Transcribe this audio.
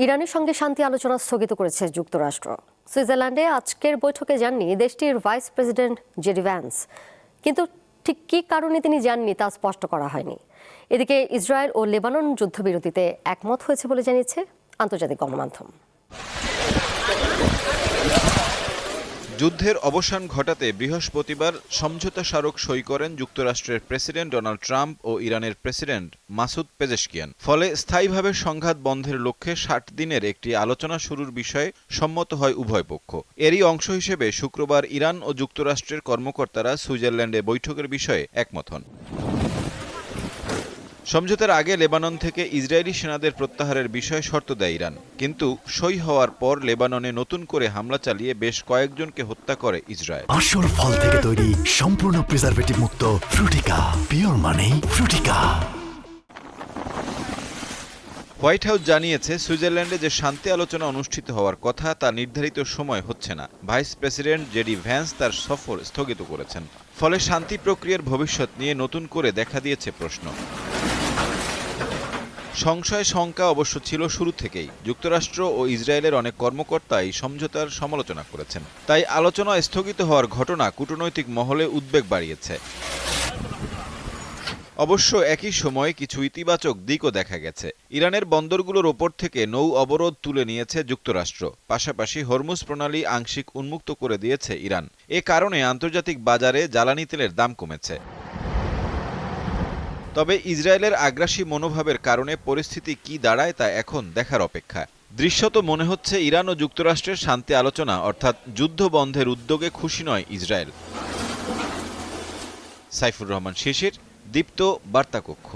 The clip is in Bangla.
ইরানের সঙ্গে শান্তি আলোচনা স্থগিত করেছে যুক্তরাষ্ট্র। সুইজারল্যান্ডে আজকের বৈঠকে যাননি দেশটির ভাইস প্রেসিডেন্ট জেডি ভ্যান্স, কিন্তু ঠিক কী কারণে তিনি যাননি তা স্পষ্ট করা হয়নি। এদিকে ইসরায়েল ও লেবানন যুদ্ধবিরতিতে একমত হয়েছে বলে জানিয়েছে আন্তর্জাতিক গণমাধ্যম। যুদ্ধের অবসান ঘটাতে বৃহস্পতিবার সমঝোতা স্মারক সই করেন যুক্তরাষ্ট্রের প্রেসিডেন্ট ডোনাল্ড ট্রাম্প ও ইরানের প্রেসিডেন্ট মাসুদ পেজেশকিয়ান। ফলে স্থায়ীভাবে সংঘাত বন্ধের লক্ষ্যে ৬০ দিনের একটি আলোচনা শুরুর বিষয়ে সম্মত হয় উভয় পক্ষ। এরই অংশ হিসেবে শুক্রবার ইরান ও যুক্তরাষ্ট্রের কর্মকর্তারা সুইজারল্যান্ডে বৈঠকের বিষয়ে একমত হন। সমঝোতার আগে লেবানন থেকে ইসরায়েলি সেনাদের প্রত্যাহারের বিষয়ে শর্ত দেয় ইরান, কিন্তু সই হওয়ার পর লেবাননে নতুন করে হামলা চালিয়ে বেশ কয়েকজনকে হত্যা করে ইসরায়েল। আসল ফল থেকে তৈরি সম্পূর্ণ প্রিজারভেটিভ মুক্ত ফ্রুটিকা, পিওর মানে ফ্রুটিকা। হোয়াইট হাউস জানিয়েছে সুইজারল্যান্ডে যে শান্তি আলোচনা অনুষ্ঠিত হওয়ার কথা তা নির্ধারিত সময় হচ্ছে না। ভাইস প্রেসিডেন্ট জেডি ভ্যান্স তার সফর স্থগিত করেছেন। ফলে শান্তি প্রক্রিয়ার ভবিষ্যৎ নিয়ে নতুন করে দেখা দিয়েছে প্রশ্ন। সংশয় শঙ্কা অবশ্য ছিল শুরু থেকেই। যুক্তরাষ্ট্র ও ইসরায়েলের অনেক কর্মকর্তাই সমঝোতার সমালোচনা করেছেন। তাই আলোচনা স্থগিত হওয়ার ঘটনা কূটনৈতিক মহলে উদ্বেগ বাড়িয়েছে। অবশ্য একই সময়ে কিছু ইতিবাচক দিকও দেখা গেছে। ইরানের বন্দরগুলোর ওপর থেকে নৌ অবরোধ তুলে নিয়েছে যুক্তরাষ্ট্র। পাশাপাশি হরমুজ প্রণালী আংশিক উন্মুক্ত করে দিয়েছে ইরান। এ কারণে আন্তর্জাতিক বাজারে জ্বালানি তেলের দাম কমেছে। তবে ইসরায়েলের আগ্রাসী মনোভাবের কারণে পরিস্থিতি কি দাঁড়ায় তা এখন দেখার অপেক্ষা। দৃশ্যত মনে হচ্ছে ইরান ও যুক্তরাষ্ট্রের শান্তি আলোচনা অর্থাৎ যুদ্ধ বন্ধের উদ্যোগে খুশি নয় ইসরায়েল। সাইফুর রহমান শিশির, দীপ্ত বার্তা কক্ষ।